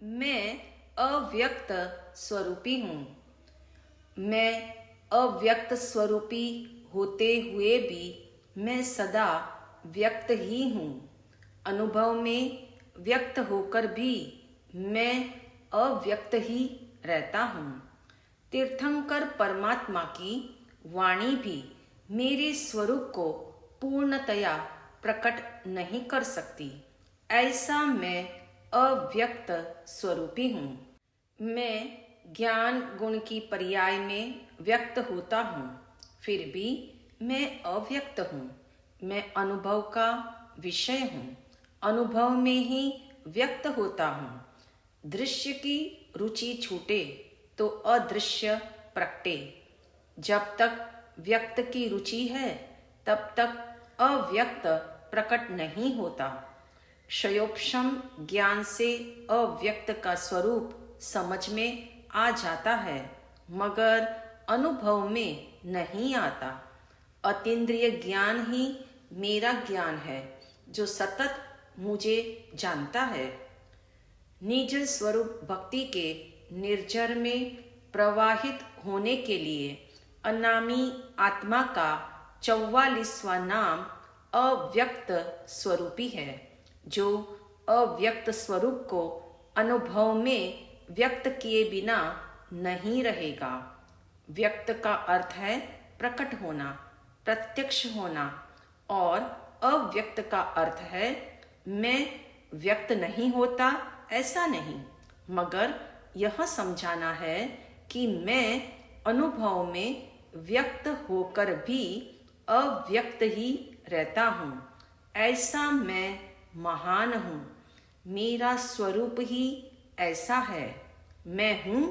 मैं अव्यक्त स्वरूपी हूँ। मैं अव्यक्त स्वरूपी होते हुए भी मैं सदा व्यक्त ही हूँ। अनुभव में व्यक्त होकर भी मैं अव्यक्त ही रहता हूँ। तीर्थंकर परमात्मा की वाणी भी मेरे स्वरूप को पूर्णतया प्रकट नहीं कर सकती। ऐसा मैं अव्यक्त स्वरूपी हूँ। मैं ज्ञान गुण की पर्याय में व्यक्त होता हूँ, फिर भी मैं अव्यक्त हूँ। मैं अनुभव का विषय हूँ, अनुभव में ही व्यक्त होता हूँ। दृश्य की रुचि छूटे तो अदृश्य प्रकटे। जब तक व्यक्त की रुचि है तब तक अव्यक्त प्रकट नहीं होता। क्षयोपशम ज्ञान से अव्यक्त का स्वरूप समझ में आ जाता है, मगर अनुभव में नहीं आता। अतीन्द्रिय ज्ञान ही मेरा ज्ञान है, जो सतत मुझे जानता है। निज स्वरूप भक्ति के निर्जर में प्रवाहित होने के लिए अनामी आत्मा का 44वां नाम अव्यक्त स्वरूपी है, जो अव्यक्त स्वरूप को अनुभव में व्यक्त किए बिना नहीं रहेगा। व्यक्त का अर्थ है प्रकट होना, प्रत्यक्ष होना, और अव्यक्त का अर्थ है मैं व्यक्त नहीं होता, ऐसा नहीं, मगर यह समझाना है कि मैं अनुभव में व्यक्त होकर भी अव्यक्त ही रहता हूँ। ऐसा मैं महान हूँ। मेरा स्वरूप ही ऐसा है। मैं हूँ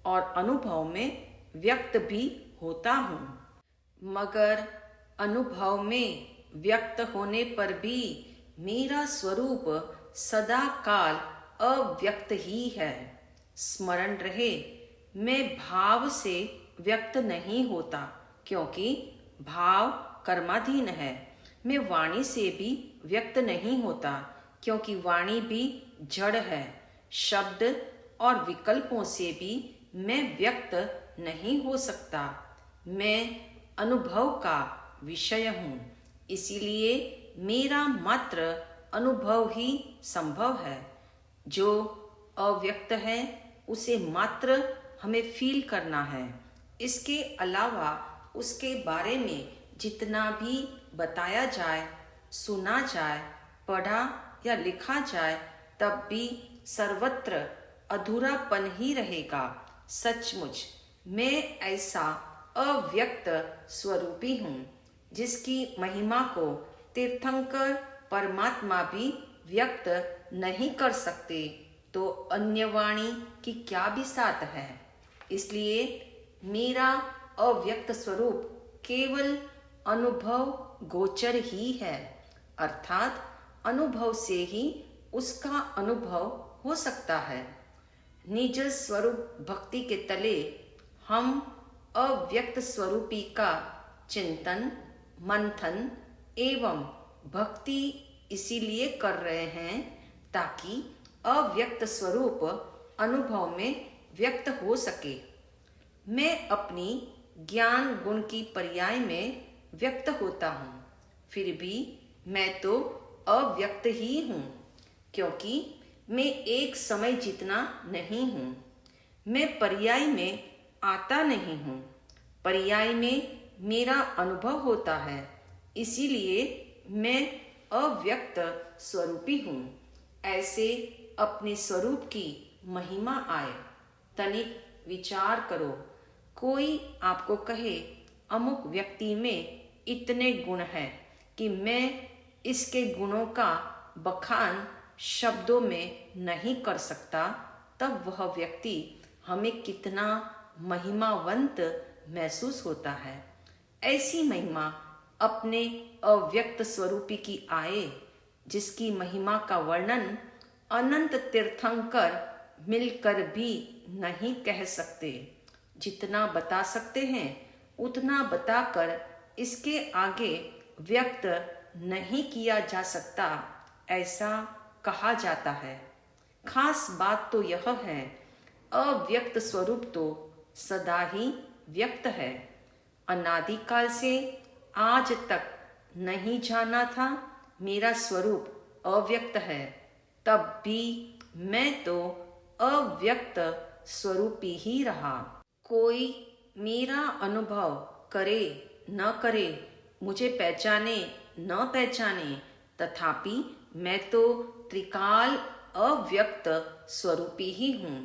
और अनुभव में व्यक्त भी होता हूँ। मगर अनुभव में व्यक्त होने पर भी मेरा स्वरूप सदा काल अव्यक्त ही है। स्मरण रहे, मैं भाव से व्यक्त नहीं होता, क्योंकि भाव कर्माधीन है। मैं वाणी से भी व्यक्त नहीं होता, क्योंकि वाणी भी जड़ है। शब्द और विकल्पों से भी मैं व्यक्त नहीं हो सकता। मैं अनुभव का विषय हूँ, इसीलिए मेरा मात्र अनुभव ही संभव है। जो अव्यक्त है उसे मात्र हमें फील करना है। इसके अलावा उसके बारे में जितना भी बताया जाए, सुना जाए, पढ़ा या लिखा जाए, तब भी सर्वत्र अधूरापन ही रहेगा। सचमुच मैं ऐसा अव्यक्त स्वरूपी हूँ, जिसकी महिमा को तीर्थंकर परमात्मा भी व्यक्त नहीं कर सकते, तो अन्य वाणी की क्या बिसात है। इसलिए मेरा अव्यक्त स्वरूप केवल अनुभव गोचर ही है, अर्थात अनुभव से ही उसका अनुभव हो सकता है। निज स्वरूप भक्ति के तले हम अव्यक्त स्वरूपी का चिंतन, मंथन एवं भक्ति इसीलिए कर रहे हैं ताकि अव्यक्त स्वरूप अनुभव में व्यक्त हो सके। मैं अपनी ज्ञान गुण की पर्याय में व्यक्त होता हूँ, फिर भी मैं तो अव्यक्त ही हूँ, क्योंकि मैं एक समय जितना नहीं हूँ। मैं पर्याय में आता नहीं हूँ। पर्याय में मेरा अनुभव होता है, इसीलिए मैं अव्यक्त स्वरूपी हूँ। ऐसे अपने स्वरूप की महिमा आए। तनिक विचार करो, कोई आपको कहे अमुक व्यक्ति में इतने गुण हैं कि मैं इसके गुणों का बखान शब्दों में नहीं कर सकता, तब वह व्यक्ति हमें कितना महिमावंत महसूस होता है। ऐसी महिमा अपने अव्यक्त स्वरूपी की आए, जिसकी महिमा का वर्णन अनंत तीर्थंकर मिलकर भी नहीं कह सकते। जितना बता सकते हैं उतना बताकर इसके आगे व्यक्त नहीं किया जा सकता, ऐसा कहा जाता है। खास बात तो यह है, अव्यक्त स्वरूप तो सदा ही व्यक्त है। अनादिकाल से आज तक नहीं जाना था मेरा स्वरूप अव्यक्त है, तब भी मैं तो अव्यक्त स्वरूपी ही रहा। कोई मेरा अनुभव करे न करे, मुझे पहचाने न पहचाने, तथापि मैं तो त्रिकाल अव्यक्त स्वरूपी ही हूँ।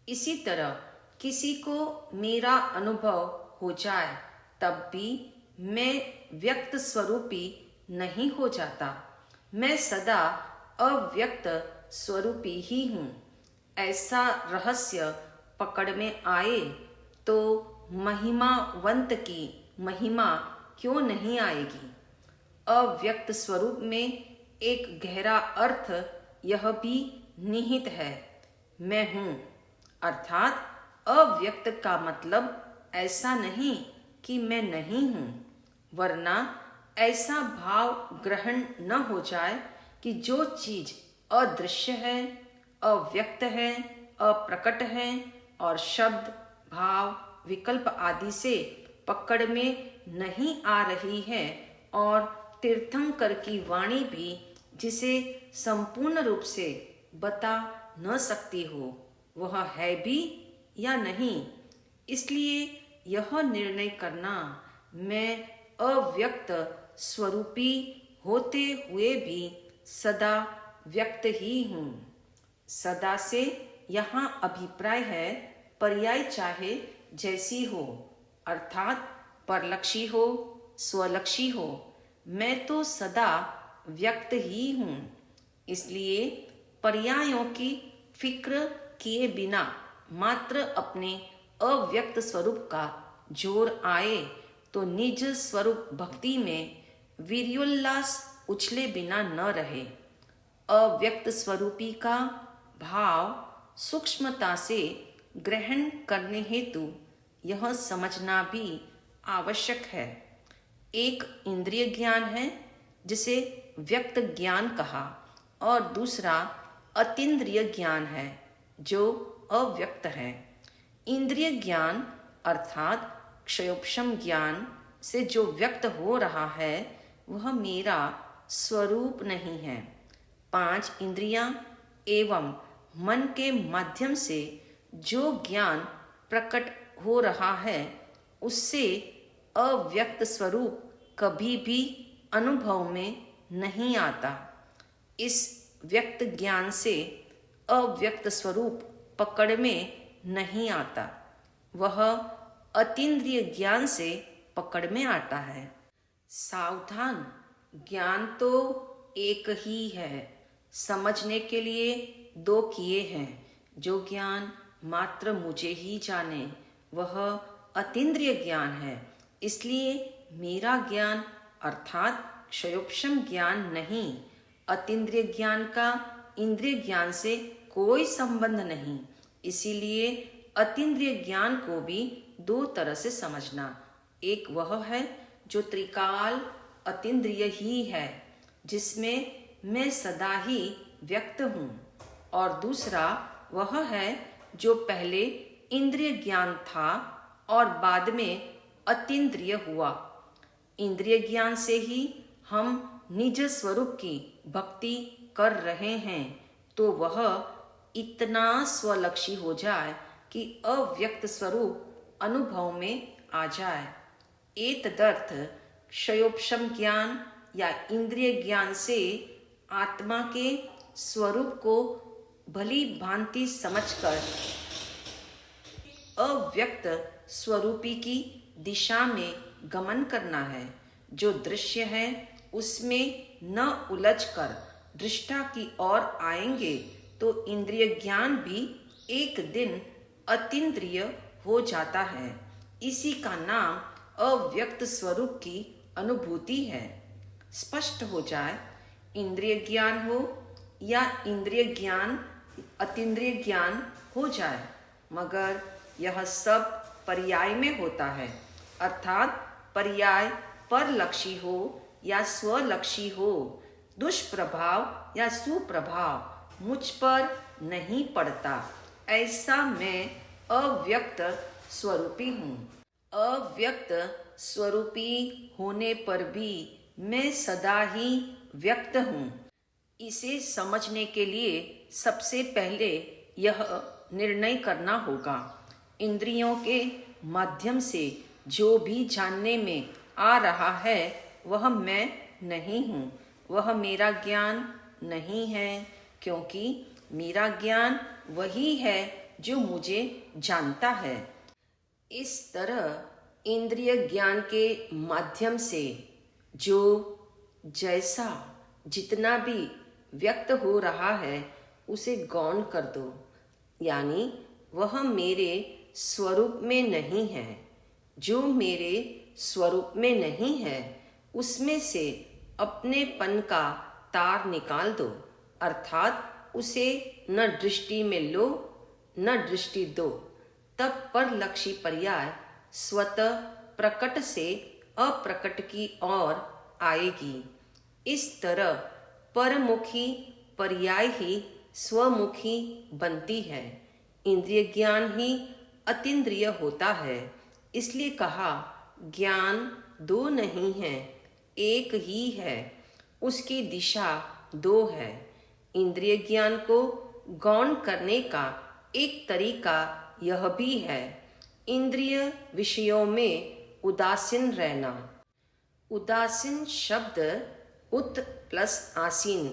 इसी तरह किसी को मेरा अनुभव हो जाए तब भी मैं व्यक्त स्वरूपी नहीं हो जाता। मैं सदा अव्यक्त स्वरूपी ही हूँ। ऐसा रहस्य पकड़ में आए तो महिमावंत की महिमा क्यों नहीं आएगी। अव्यक्त स्वरूप में एक गहरा अर्थ यह भी निहित है, मैं हूँ। अर्थात अव्यक्त का मतलब ऐसा नहीं कि मैं नहीं हूँ, वरना ऐसा भाव ग्रहण न हो जाए कि जो चीज अदृश्य है, अव्यक्त है, अप्रकट है और शब्द, भाव, विकल्प आदि से पकड़ में नहीं आ रही है और तीर्थंकर की वाणी भी जिसे संपूर्ण रूप से बता न सकती हो, वह है भी या नहीं। इसलिए यह निर्णय करना, मैं अव्यक्त स्वरूपी होते हुए भी सदा व्यक्त ही हूँ। सदा से यहाँ अभिप्राय है पर्याय चाहे जैसी हो, अर्थात परलक्षी हो, स्वलक्षी हो, मैं तो सदा व्यक्त ही हूँ। इसलिए पर्यायों की फिक्र किए बिना मात्र अपने अव्यक्त स्वरूप का जोर आए तो निज स्वरूप भक्ति में वीर्योल्लास उछले बिना न रहे। अव्यक्त स्वरूपी का भाव सूक्ष्मता से ग्रहण करने हेतु यह समझना भी आवश्यक है। एक इंद्रिय ज्ञान है जिसे व्यक्त ज्ञान कहा, और दूसरा अतीन्द्रिय ज्ञान है जो अव्यक्त है। इंद्रिय ज्ञान अर्थात क्षयोपशम ज्ञान से जो व्यक्त हो रहा है वह मेरा स्वरूप नहीं है। 5 इंद्रियां एवं मन के माध्यम से जो ज्ञान प्रकट हो रहा है उससे अव्यक्त स्वरूप कभी भी अनुभव में नहीं आता। इस व्यक्त ज्ञान से अव्यक्त स्वरूप पकड़ में नहीं आता, वह अतीन्द्रिय ज्ञान से पकड़ में आता है। सावधान, ज्ञान तो एक ही है, समझने के लिए 2 किए हैं। जो ज्ञान मात्र मुझे ही जाने वह अतीन्द्रिय ज्ञान है। इसलिए मेरा ज्ञान अर्थात क्षयोपशम ज्ञान नहीं। अतीन्द्रिय ज्ञान का इंद्रिय ज्ञान से कोई संबंध नहीं। इसीलिए अतीन्द्रिय ज्ञान को भी 2 तरह से समझना। एक वह है जो त्रिकाल अतीन्द्रिय ही है, जिसमें मैं सदा ही व्यक्त हूँ, और दूसरा वह है जो पहले इंद्रिय ज्ञान था और बाद में अतीन्द्रिय हुआ। इंद्रिय ज्ञान से ही हम निज स्वरूप की भक्ति कर रहे हैं तो वह इतना स्वलक्षी हो जाए कि अव्यक्त स्वरूप अनुभव में आ जाए। एतदर्थ क्षयोपशम ज्ञान या इंद्रिय ज्ञान से आत्मा के स्वरूप को भली भांति समझकर अव्यक्त स्वरूपी की दिशा में गमन करना है। जो दृश्य है उसमें न उलझकर दृष्टा की ओर आएंगे तो इंद्रिय ज्ञान भी एक दिन अतीन्द्रिय हो जाता है। इसी का नाम अव्यक्त स्वरूप की अनुभूति है। स्पष्ट हो जाए, इंद्रिय ज्ञान हो या इंद्रिय ज्ञान अतीन्द्रिय ज्ञान हो जाए, मगर यह सब पर्याय में होता है। अर्थात पर्याय परलक्षी हो या स्वलक्षी हो, दुष्प्रभाव या सुप्रभाव मुझ पर नहीं पड़ता, ऐसा मैं अव्यक्त स्वरूपी हूँ। अव्यक्त स्वरूपी होने पर भी मैं सदा ही व्यक्त हूँ। इसे समझने के लिए सबसे पहले यह निर्णय करना होगा, इंद्रियों के माध्यम से जो भी जानने में आ रहा है वह मैं नहीं हूँ, वह मेरा ज्ञान नहीं है, क्योंकि मेरा ज्ञान वही है जो मुझे जानता है। इस तरह इंद्रिय ज्ञान के माध्यम से जो जैसा जितना भी व्यक्त हो रहा है उसे गौण कर दो, यानी वह मेरे स्वरूप में नहीं है। जो मेरे स्वरूप में नहीं है उसमें से अपनेपन का तार निकाल दो, अर्थात उसे न दृष्टि में लो न दृष्टि दो। तब परलक्षी पर्याय स्वतः प्रकट से अप्रकट की ओर आएगी। इस तरह परमुखी पर्याय ही स्वमुखी बनती है। इंद्रिय ज्ञान ही अतीन्द्रिय होता है। इसलिए कहा, ज्ञान दो नहीं है, एक ही है, उसकी दिशा दो है। इंद्रिय ज्ञान को गौण करने का एक तरीका यह भी है, इंद्रिय विषयों में उदासीन रहना। उदासीन शब्द उत प्लस आसीन,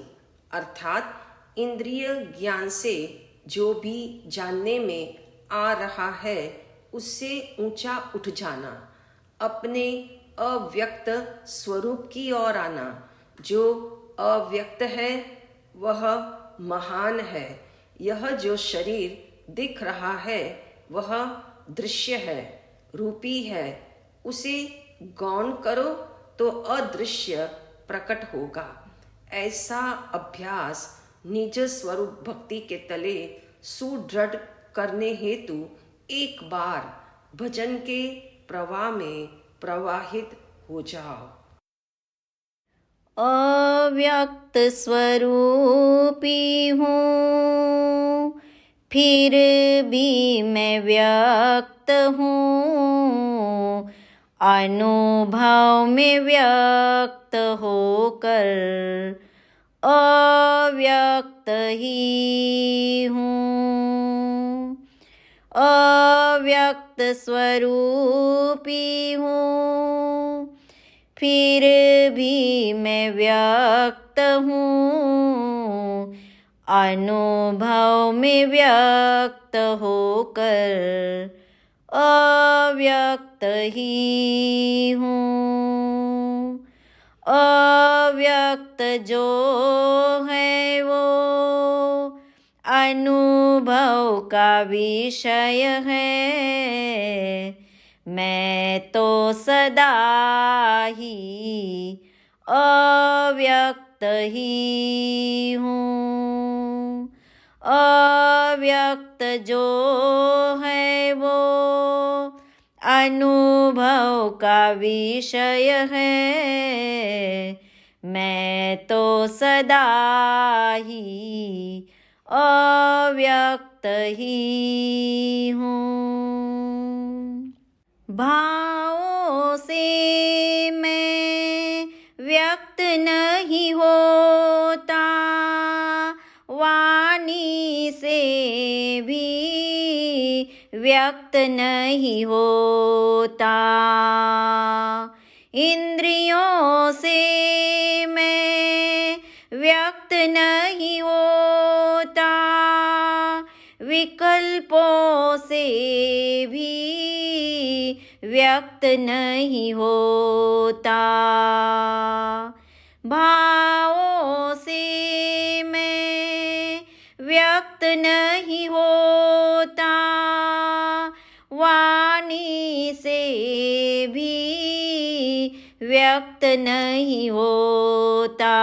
अर्थात इंद्रिय ज्ञान से जो भी जानने में आ रहा है उससे ऊंचा उठ जाना, अपने अव्यक्त स्वरूप की ओर आना। जो अव्यक्त है वह महान है। यह जो शरीर दिख रहा है वह दृश्य है, रूपी है। उसे गौण करो तो अदृश्य प्रकट होगा। ऐसा अभ्यास निज स्वरूप भक्ति के तले सुदृढ़ करने हेतु एक बार भजन के प्रवाह में प्रवाहित हो जाओ। अव्यक्त स्वरूपी हूँ, फिर भी मैं व्यक्त हूँ। अनुभव में व्यक्त होकर अव्यक्त ही हूँ। अव्यक्त स्वरूपी हूँ, फिर भी मैं व्यक्त हूँ। अनुभव में व्यक्त होकर अव्यक्त ही हूँ। अव्यक्त जो है वो अनुभव का विषय है। मैं तो सदा ही अव्यक्त ही हूँ। अव्यक्त जो है वो अनुभव का विषय है। मैं तो सदा ही अव्यक्त ही हूँ। भावों से मैं व्यक्त नहीं होता, वाणी से भी व्यक्त नहीं होता। इंद्रियों से मैं व्यक्त नहीं होता, विकल्पों से भी व्यक्त नहीं होता। भावों से मैं व्यक्त नहीं होता, वाणी से भी व्यक्त नहीं होता।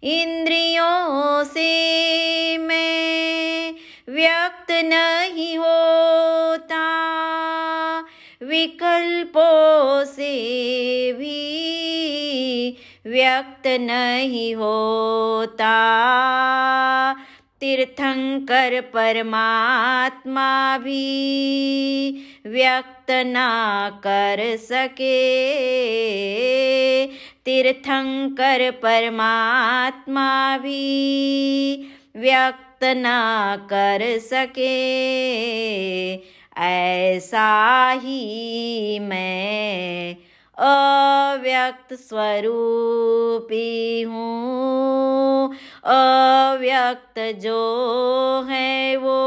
इंद्रियों से मैं व्यक्त नहीं होता, विकल्पों से भी व्यक्त नहीं होता। तीर्थंकर परमात्मा भी व्यक्त ना कर सके। तीर्थंकर परमात्मा भी व्यक्त ना कर सके। ऐसा ही मैं अव्यक्त स्वरूपी हूँ। अव्यक्त जो है वो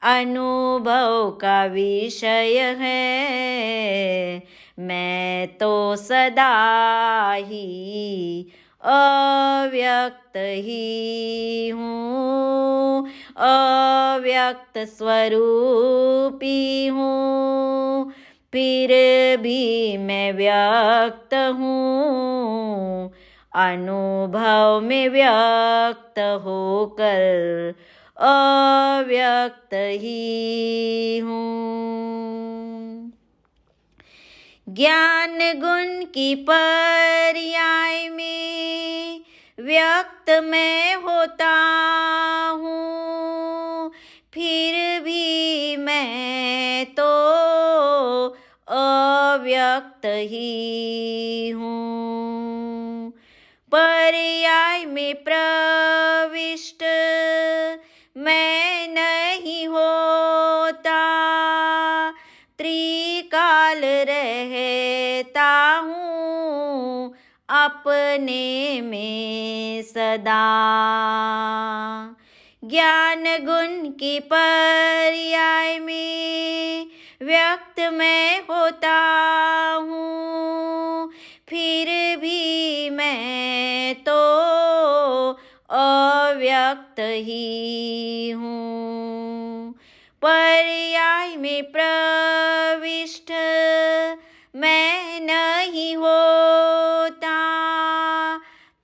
अनुभव का विषय है। मैं तो सदा ही अव्यक्त ही हूँ। अव्यक्त स्वरूपी हूँ, फिर भी मैं व्यक्त हूँ। अनुभव में व्यक्त होकर अव्यक्त ही हूँ। ज्ञान गुण की पर्याय में व्यक्त मैं होता हूँ, फिर भी मैं तो अव्यक्त ही हूँ। पर्याय में प्रविष्ट मैं नहीं होता, त्रिकाल रहता हूँ अपने में सदा। ज्ञान गुण की पर्याय में व्यक्त मैं होता हूँ, फिर भी मैं तो अव्यक्त ही हूँ। पर्याय में प्रविष्ट मैं नहीं होता,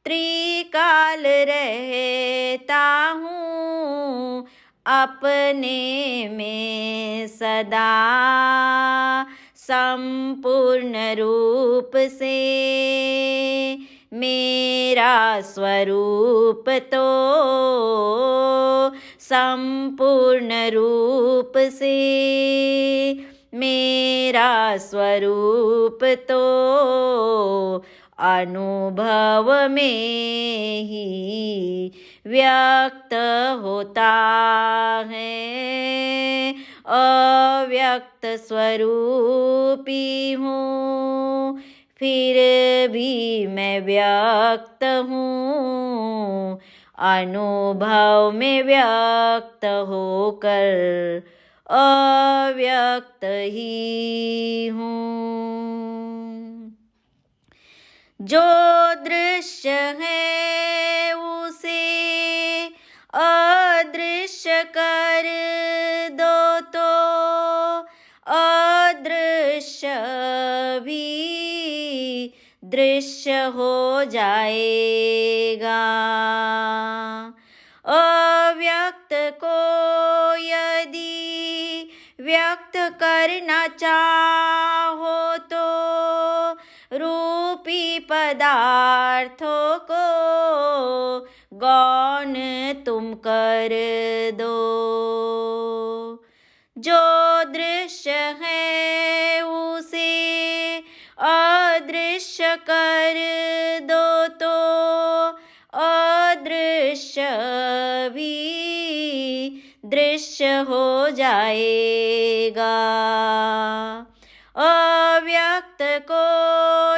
त्रिकाल रहता हूँ अपने में सदा। संपूर्ण रूप से मेरा स्वरूप तो संपूर्ण रूप से मेरा स्वरूप तो अनुभव में ही व्यक्त होता है। अव्यक्त स्वरूपी हूँ, फिर भी मैं व्यक्त हूँ। अनुभव में व्यक्त होकर अव्यक्त ही हूँ। जो दृश्य है उसे अदृश्य कर दो तो अदृश्य भी दृश्य हो जाएगा। अव्यक्त को यदि व्यक्त करना चाहो तो रूपी पदार्थों को गौण तुम कर दो। जो दृश्य है उसे अदृश्य कर दो तो अदृश्य भी दृश्य हो जाएगा। अव्यक्त को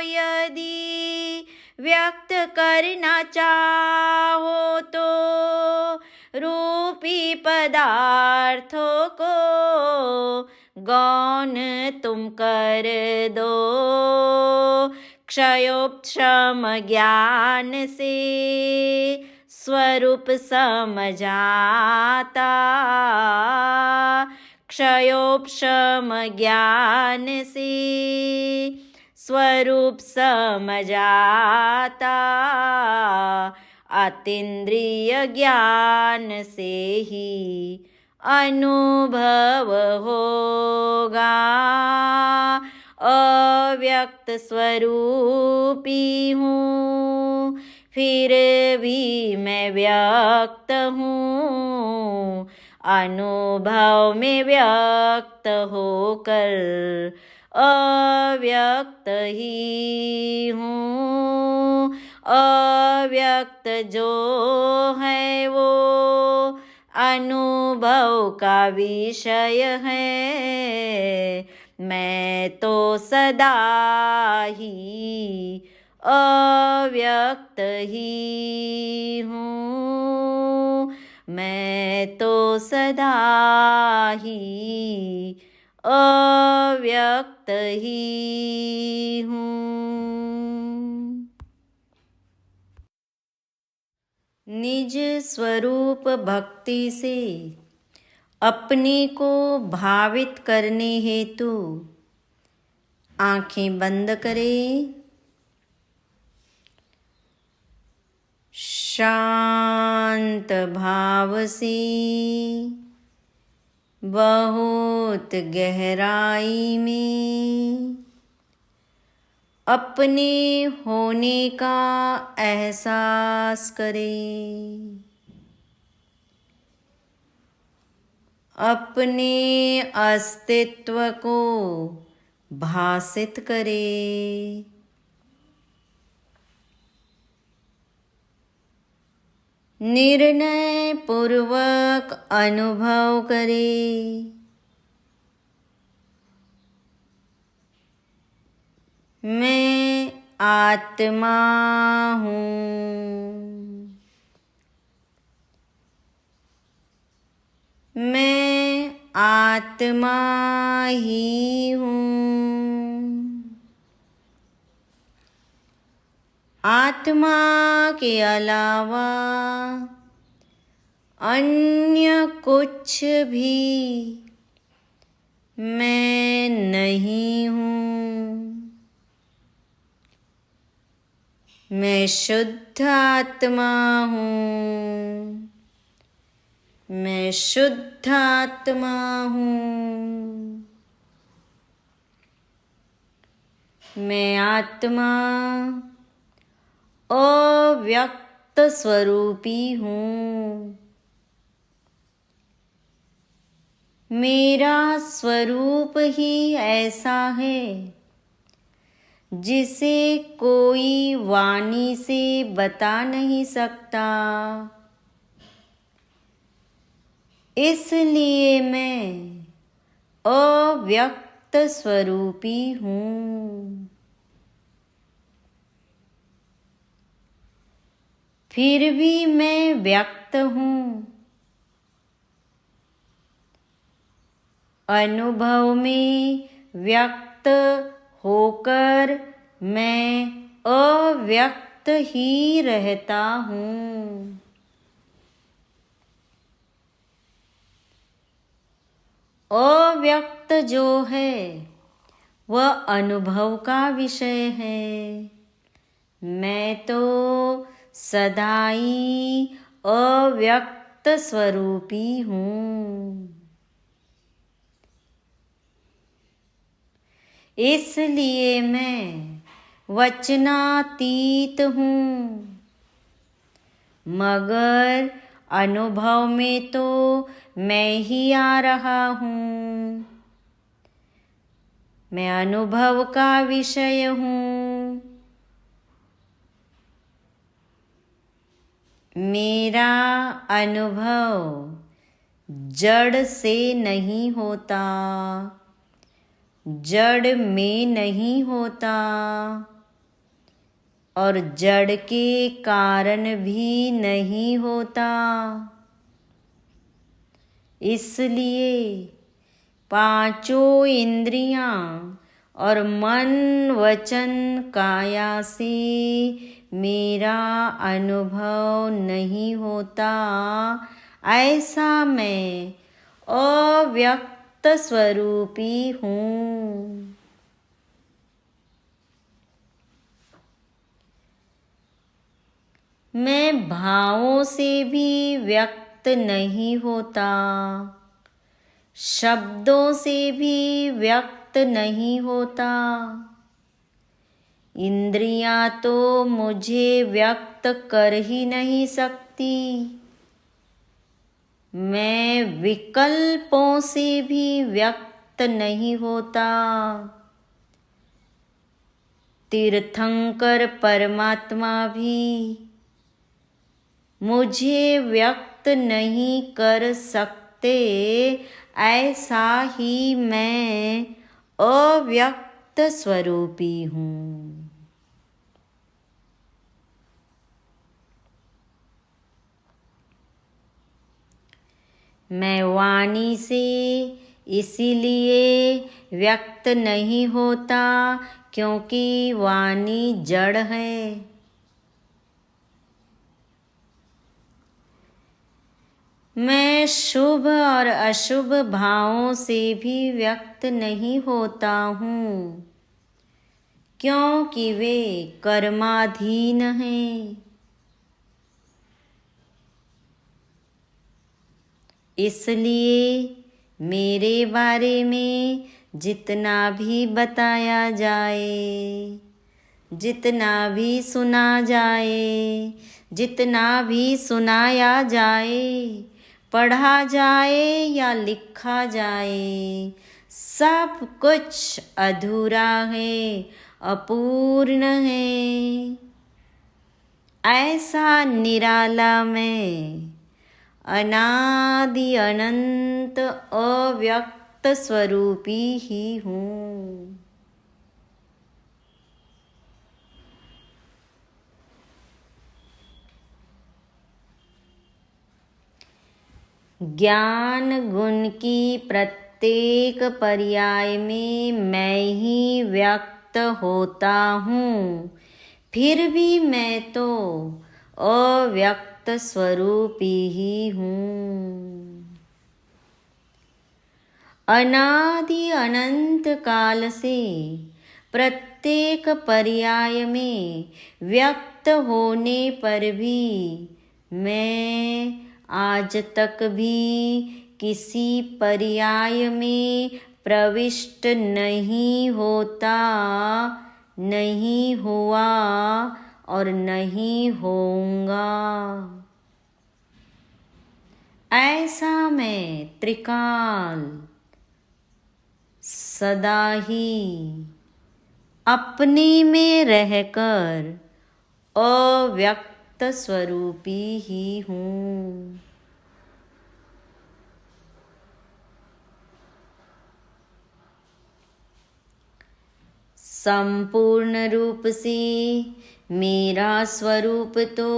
यदि व्यक्त करना चाहो तो रूपी पदार्थों को गौण तुम कर दो। क्षयोपशम ज्ञान से स्वरूप समझाता। क्षयोपशम ज्ञान से स्वरूप समझाता। अतीन्द्रिय ज्ञान से ही अनुभव होगा। अव्यक्त स्वरूपी हूँ, फिर भी मैं व्यक्त हूँ, अनुभव में व्यक्त होकर अव्यक्त ही हूँ। अव्यक्त जो है वो अनुभव का विषय है, मैं तो सदा ही अव्यक्त ही हूँ। मैं तो सदा ही अव्यक्त ही हूँ। निज स्वरूप भक्ति से अपने को भावित करने हेतु आंखें बंद करें। शांत भाव से बहुत गहराई में अपने होने का एहसास करें। अपने अस्तित्व को भासित करें। निर्णय पूर्वक अनुभव करें। मैं आत्मा हूँ। मैं आत्मा ही हूँ। आत्मा के अलावा अन्य कुछ भी मैं नहीं हूँ। मैं शुद्ध आत्मा हूँ। मैं शुद्ध आत्मा हूँ। मैं आत्मा अव्यक्त स्वरूपी हूँ। मेरा स्वरूप ही ऐसा है जिसे कोई वाणी से बता नहीं सकता। इसलिए मैं अव्यक्त स्वरूपी हूँ। फिर भी मैं व्यक्त हूँ। अनुभव में व्यक्त होकर मैं अव्यक्त ही रहता हूँ। अव्यक्त जो है वह अनुभव का विषय है। मैं तो सदा ही अव्यक्त स्वरूपी हूँ। इसलिए मैं वचनातीत हूँ। मगर अनुभव में तो मैं ही आ रहा हूँ। मैं अनुभव का विषय हूँ। मेरा अनुभव जड़ से नहीं होता, जड़ में नहीं होता और जड़ के कारण भी नहीं होता। इसलिए पांचों इंद्रियां और मन वचन काया से मेरा अनुभव नहीं होता। ऐसा मैं अव्यक्त स्वरूपी हूँ। मैं भावों से भी व्यक्त नहीं होता, शब्दों से भी व्यक्त नहीं होता। इंद्रियां तो मुझे व्यक्त कर ही नहीं सकती। मैं विकल्पों से भी व्यक्त नहीं होता। तीर्थंकर परमात्मा भी मुझे व्यक्त नहीं कर सकते, ऐसा ही मैं अव्यक्त स्वरूपी हूँ। मैं वाणी से इसीलिए व्यक्त नहीं होता क्योंकि वाणी जड़ है। मैं शुभ और अशुभ भावों से भी व्यक्त नहीं होता हूँ क्योंकि वे कर्माधीन हैं। इसलिए मेरे बारे में जितना भी बताया जाए, जितना भी सुना जाए, जितना भी सुनाया जाए, पढ़ा जाए या लिखा जाए, सब कुछ अधूरा है, अपूर्ण है। ऐसा निराला मैं अनादि अनंत अव्यक्त स्वरूपी ही हूँ। ज्ञान गुण की प्रत्येक पर्याय में मैं ही व्यक्त होता हूँ, फिर भी मैं तो अव्यक्त स्वरूपी ही हूँ। अनादि अनंत काल से प्रत्येक पर्याय में व्यक्त होने पर भी मैं आज तक भी किसी पर्याय में प्रविष्ट नहीं होता, नहीं हुआ और नहीं होऊंगा। ऐसा मैं त्रिकाल सदा ही अपने में रहकर अव्यक्त स्वरूपी ही हूँ। संपूर्ण रूप से मेरा स्वरूप तो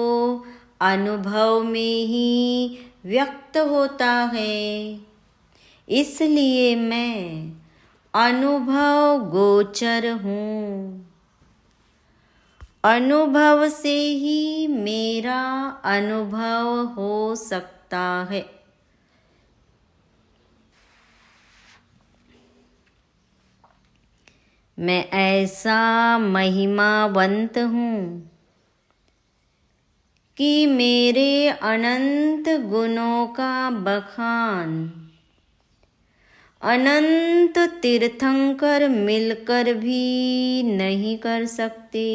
अनुभव में ही व्यक्त होता है, इसलिए मैं अनुभव गोचर हूँ। अनुभव से ही मेरा अनुभव हो सकता है। मैं ऐसा महिमावंत हूँ कि मेरे अनंत गुणों का बखान अनंत तीर्थंकर मिलकर भी नहीं कर सकते।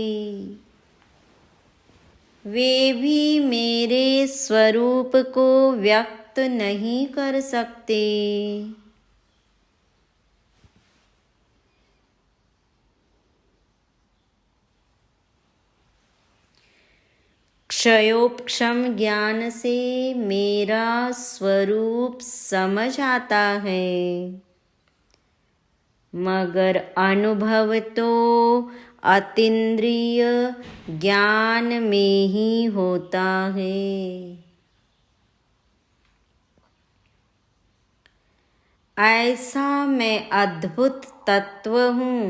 वे भी मेरे स्वरूप को व्यक्त नहीं कर सकते। क्षयोपक्षम ज्ञान से मेरा स्वरूप समझ आता है, मगर अनुभव तो अतीन्द्रिय ज्ञान में ही होता है। ऐसा मैं अद्भुत तत्व हूँ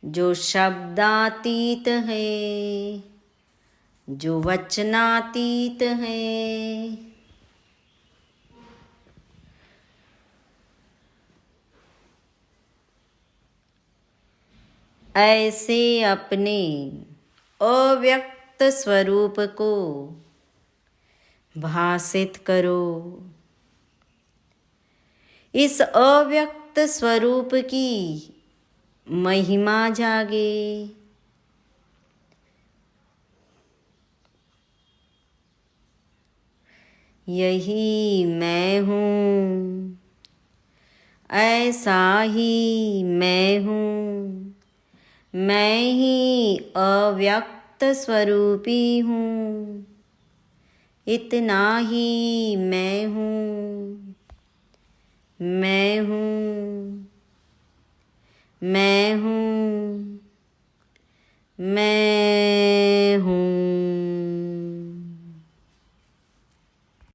जो शब्दातीत है, जो वचनातीत है। ऐसे अपने अव्यक्त स्वरूप को भासित करो। इस अव्यक्त स्वरूप की महिमा जागे, यही मैं हूँ, ऐसा ही मैं हूँ, मैं ही अव्यक्त स्वरूपी हूँ, इतना ही मैं हूँ, मैं हूँ, मैं हूँ।